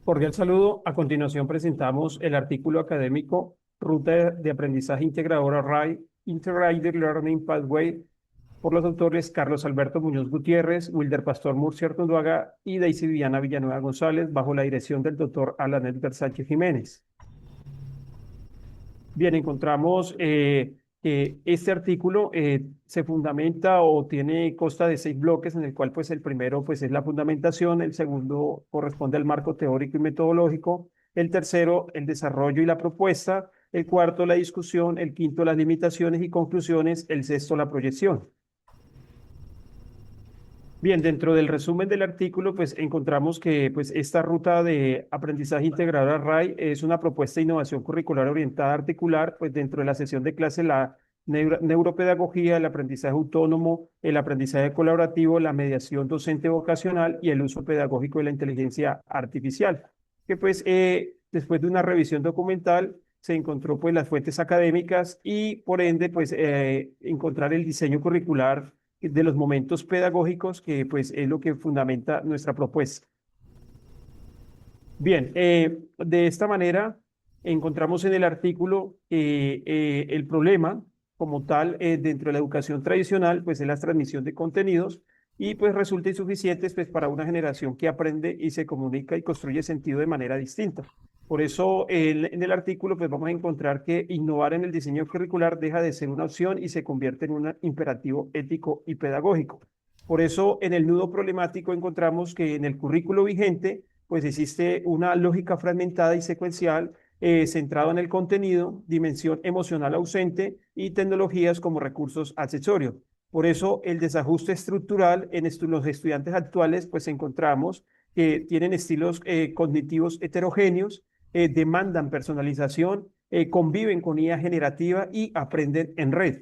Cordial saludo. A continuación presentamos el artículo académico Ruta de Aprendizaje Integradora RAI, Integrated Learning Pathway, por los autores Carlos Alberto Muñoz Gutiérrez, Wilder Pastor Murcia Artunduaga y Daisy Viviana Villanueva González, bajo la dirección del doctor Alan Edgar Sánchez Jiménez. Bien, encontramos que este artículo se fundamenta o consta de 6 bloques, en el cual pues el primero pues es la fundamentación, el segundo corresponde al marco teórico y metodológico, el tercero el desarrollo y la propuesta, el cuarto la discusión, el quinto las limitaciones y conclusiones, el sexto la proyección. Bien, dentro del resumen del artículo, pues encontramos que pues, esta ruta de aprendizaje integral RAI es una propuesta de innovación curricular orientada a articular, pues dentro de la sesión de clase, la neuropedagogía, el aprendizaje autónomo, el aprendizaje colaborativo, la mediación docente vocacional y el uso pedagógico de la inteligencia artificial, que pues después de una revisión documental se encontró pues las fuentes académicas y por ende pues encontrar el diseño curricular de los momentos pedagógicos, que pues es lo que fundamenta nuestra propuesta. Bien, de esta manera encontramos en el artículo que el problema como tal dentro de la educación tradicional pues es la transmisión de contenidos y pues resulta insuficientes pues para una generación que aprende y se comunica y construye sentido de manera distinta. Por eso en el artículo pues vamos a encontrar que innovar en el diseño curricular deja de ser una opción y se convierte en un imperativo ético y pedagógico. Por eso en el nudo problemático encontramos que en el currículo vigente pues existe una lógica fragmentada y secuencial centrado en el contenido, dimensión emocional ausente y tecnologías como recursos accesorios. Por eso el desajuste estructural en los estudiantes actuales, pues encontramos que tienen estilos cognitivos heterogéneos, demandan personalización, conviven con IA generativa y aprenden en red.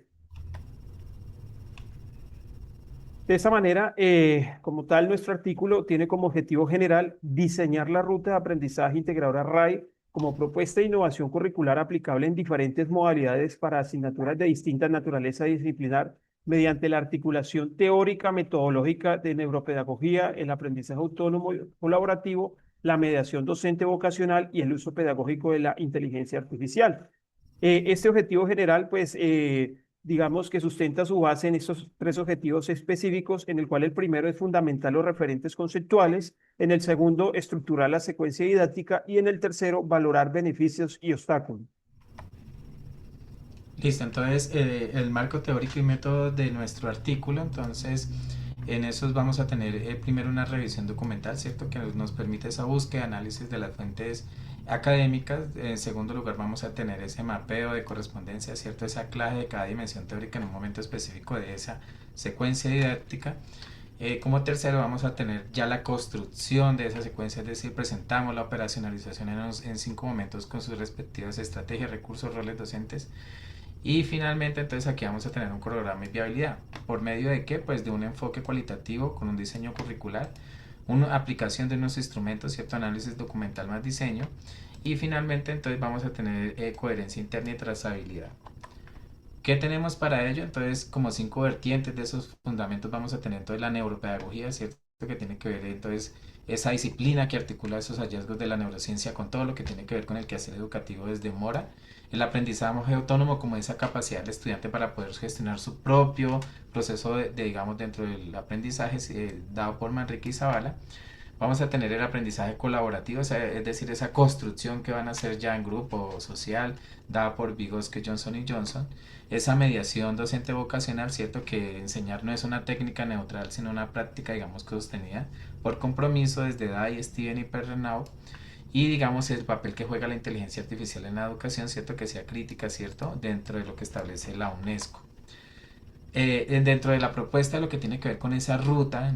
De esta manera, como tal, nuestro artículo tiene como objetivo general diseñar la ruta de aprendizaje integradora RAI como propuesta de innovación curricular aplicable en diferentes modalidades para asignaturas de distinta naturaleza disciplinar mediante la articulación teórica, metodológica de neuropedagogía, el aprendizaje autónomo y colaborativo, la mediación docente vocacional y el uso pedagógico de la inteligencia artificial. Este objetivo general, pues, digamos que sustenta su base en estos 3 objetivos específicos, en el cual el primero es fundamentar los referentes conceptuales, en el segundo, estructurar la secuencia didáctica y en el tercero, valorar beneficios y obstáculos. Listo, entonces el marco teórico y método de nuestro artículo, entonces en esos vamos a tener primero una revisión documental, ¿cierto? Que nos permite esa búsqueda, análisis de las fuentes académicas. En segundo lugar vamos a tener ese mapeo de correspondencia, ¿cierto? Esa clave de cada dimensión teórica en un momento específico de esa secuencia didáctica. Como tercero vamos a tener ya la construcción de esa secuencia, es decir, presentamos la operacionalización en 5 momentos con sus respectivas estrategias, recursos, roles docentes. Y finalmente, entonces aquí vamos a tener un cronograma y viabilidad. ¿Por medio de qué? Pues de un enfoque cualitativo con un diseño curricular, una aplicación de unos instrumentos, cierto análisis documental más diseño. Y finalmente, entonces vamos a tener coherencia interna y trazabilidad. ¿Qué tenemos para ello? Entonces, como 5 vertientes de esos fundamentos vamos a tener entonces la neuropedagogía, ¿cierto? Que tiene que ver entonces esa disciplina que articula esos hallazgos de la neurociencia con todo lo que tiene que ver con el quehacer educativo desde Mora. El aprendizaje autónomo como esa capacidad del estudiante para poder gestionar su propio proceso digamos, dentro del aprendizaje dado por Manrique y Zavala. Vamos a tener el aprendizaje colaborativo, es decir, esa construcción que van a hacer ya en grupo social, dada por Vygotsky, Johnson y Johnson. Esa mediación docente vocacional, cierto que enseñar no es una técnica neutral, sino una práctica, digamos, que sostenida por compromiso desde Day, Steven y Perrenau. Y digamos el papel que juega la inteligencia artificial en la educación, cierto que sea crítica, cierto, dentro de lo que establece la UNESCO. Dentro de la propuesta lo que tiene que ver con esa ruta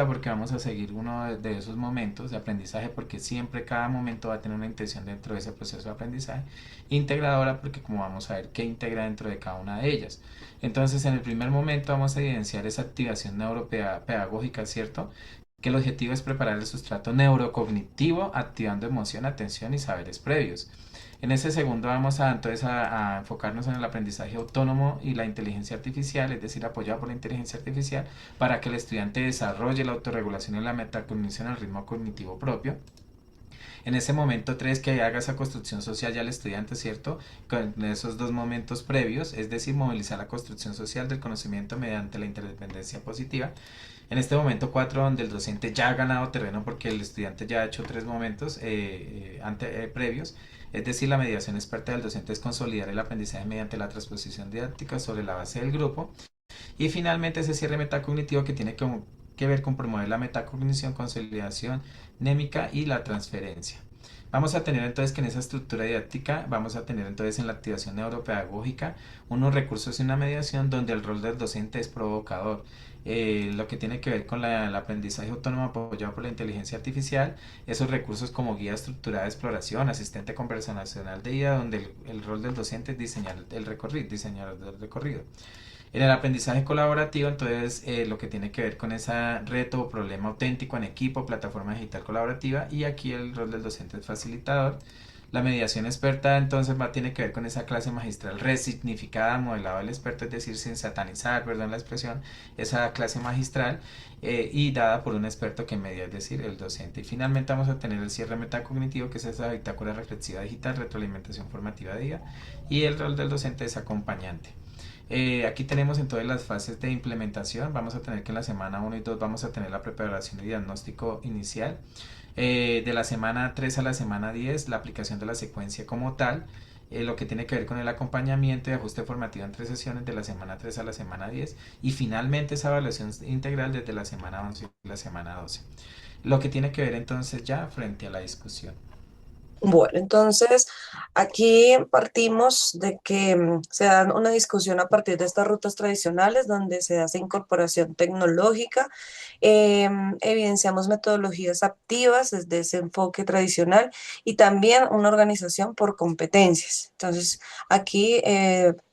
porque vamos a seguir uno de esos momentos de aprendizaje porque siempre cada momento va a tener una intención dentro de ese proceso de aprendizaje, integradora porque como vamos a ver qué integra dentro de cada una de ellas. Entonces en el primer momento vamos a evidenciar esa activación neuropedagógica, ¿cierto? Que el objetivo es preparar el sustrato neurocognitivo activando emoción, atención y saberes previos. En ese segundo vamos entonces a enfocarnos en el aprendizaje autónomo y la inteligencia artificial, es decir, apoyado por la inteligencia artificial, para que el estudiante desarrolle la autorregulación y la metacognición al ritmo cognitivo propio. En ese momento 3 que haga esa construcción social ya el estudiante, ¿cierto? Con esos dos momentos previos, es decir, movilizar la construcción social del conocimiento mediante la interdependencia positiva. En este momento 4 donde el docente ya ha ganado terreno porque el estudiante ya ha hecho 3 momentos previos, es decir, la mediación experta del docente es consolidar el aprendizaje mediante la transposición didáctica sobre la base del grupo. Y finalmente ese cierre metacognitivo que tiene que ver con promover la metacognición, consolidación némica y la transferencia. Vamos a tener entonces que en esa estructura didáctica vamos a tener entonces en la activación neuropedagógica unos recursos y una mediación donde el rol del docente es provocador. Lo que tiene que ver con el aprendizaje autónomo apoyado por la inteligencia artificial, esos recursos como guía estructurada de exploración, asistente conversacional de IA, donde el rol del docente es diseñar el recorrido, diseñador del recorrido. En el aprendizaje colaborativo, entonces, lo que tiene que ver con ese reto o problema auténtico en equipo, plataforma digital colaborativa, y aquí el rol del docente es facilitador. La mediación experta, entonces, tiene que ver con esa clase magistral resignificada, modelado del experto, es decir, sin satanizar, perdón la expresión, esa clase magistral y dada por un experto que media, es decir, el docente. Y finalmente vamos a tener el cierre metacognitivo, que es esa bitácora reflexiva digital, retroalimentación formativa de día, y el rol del docente es acompañante. Aquí tenemos entonces las fases de implementación. Vamos a tener que en la semana 1 y 2 vamos a tener la preparación y diagnóstico inicial. De la semana 3 a la semana 10 la aplicación de la secuencia como tal. Lo que tiene que ver con el acompañamiento y ajuste formativo entre sesiones de la semana 3 a la semana 10 y finalmente esa evaluación integral desde la semana 11 y la semana 12. Lo que tiene que ver entonces ya frente a la discusión. Bueno, entonces aquí partimos de que se da una discusión a partir de estas rutas tradicionales donde se hace incorporación tecnológica, evidenciamos metodologías activas desde ese enfoque tradicional y también una organización por competencias. Entonces aquí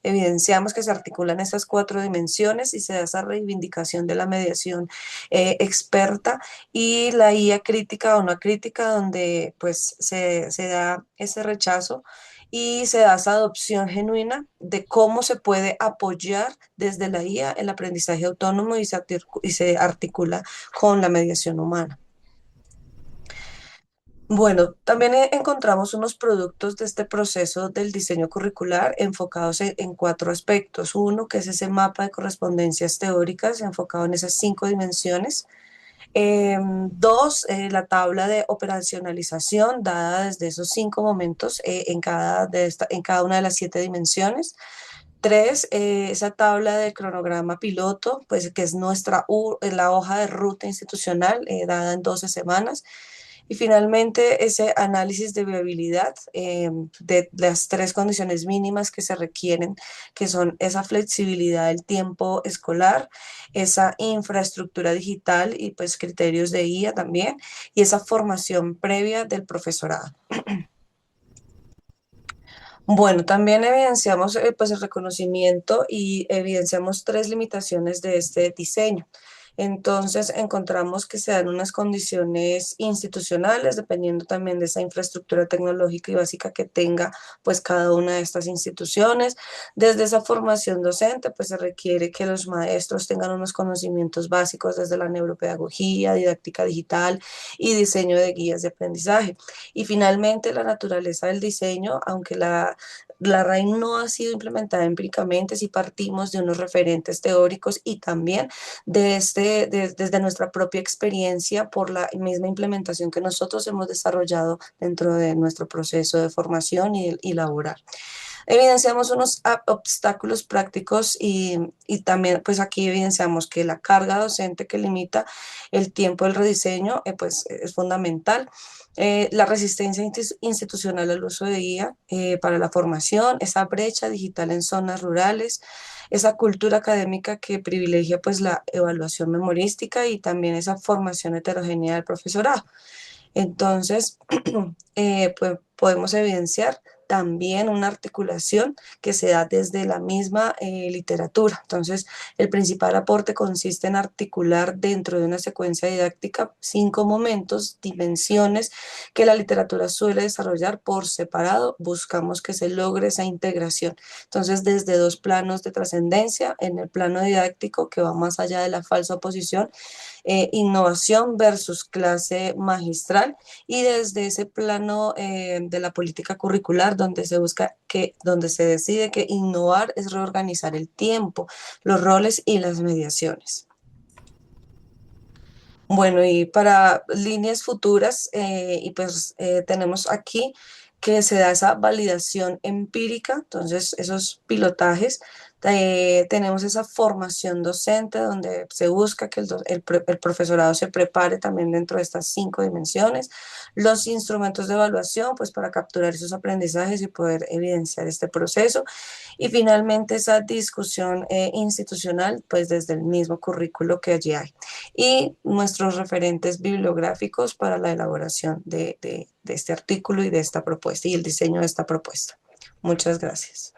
evidenciamos que se articulan estas cuatro dimensiones y se da esa reivindicación de la mediación experta y la IA crítica o no crítica, donde pues se da ese rechazo y se da esa adopción genuina de cómo se puede apoyar desde la IA el aprendizaje autónomo y se articula con la mediación humana. Bueno, también encontramos unos productos de este proceso del diseño curricular enfocados en cuatro aspectos. Uno, que es ese mapa de correspondencias teóricas enfocado en esas cinco dimensiones. Dos, la tabla de operacionalización dada desde esos cinco momentos en cada una de las siete dimensiones. Tres, esa tabla de cronograma piloto, pues que es la hoja de ruta institucional dada en 12 semanas. Y finalmente, ese análisis de viabilidad de las tres condiciones mínimas que se requieren, que son esa flexibilidad del tiempo escolar, esa infraestructura digital y pues criterios de IA también, y esa formación previa del profesorado. Bueno, también evidenciamos pues el reconocimiento y evidenciamos tres limitaciones de este diseño. Entonces, encontramos que se dan unas condiciones institucionales, dependiendo también de esa infraestructura tecnológica y básica que tenga pues cada una de estas instituciones. Desde esa formación docente, pues se requiere que los maestros tengan unos conocimientos básicos desde la neuropedagogía, didáctica digital y diseño de guías de aprendizaje. Y finalmente, la naturaleza del diseño, aunque la RAI no ha sido implementada empíricamente, si partimos de unos referentes teóricos y también desde nuestra propia experiencia por la misma implementación que nosotros hemos desarrollado dentro de nuestro proceso de formación y laboral. Evidenciamos unos obstáculos prácticos y también pues aquí evidenciamos que la carga docente que limita el tiempo del rediseño pues es fundamental. La resistencia institucional al uso de IA para la formación, esa brecha digital en zonas rurales, esa cultura académica que privilegia pues la evaluación memorística y también esa formación heterogénea del profesorado. Entonces, pues podemos evidenciar también una articulación que se da desde la misma literatura. Entonces, el principal aporte consiste en articular dentro de una secuencia didáctica cinco momentos, dimensiones que la literatura suele desarrollar por separado. Buscamos que se logre esa integración. Entonces, desde dos planos de trascendencia, en el plano didáctico que va más allá de la falsa oposición, innovación versus clase magistral, y desde ese plano de la política curricular donde se busca donde se decide que innovar es reorganizar el tiempo, los roles y las mediaciones. Bueno, y para líneas futuras, y pues tenemos aquí que se da esa validación empírica, entonces esos pilotajes, tenemos esa formación docente donde se busca que el profesorado se prepare también dentro de estas 5 dimensiones, los instrumentos de evaluación, pues para capturar esos aprendizajes y poder evidenciar este proceso, y finalmente esa discusión institucional, pues desde el mismo currículo que allí hay, y nuestros referentes bibliográficos para la elaboración de este artículo y de esta propuesta y el diseño de esta propuesta. Muchas gracias.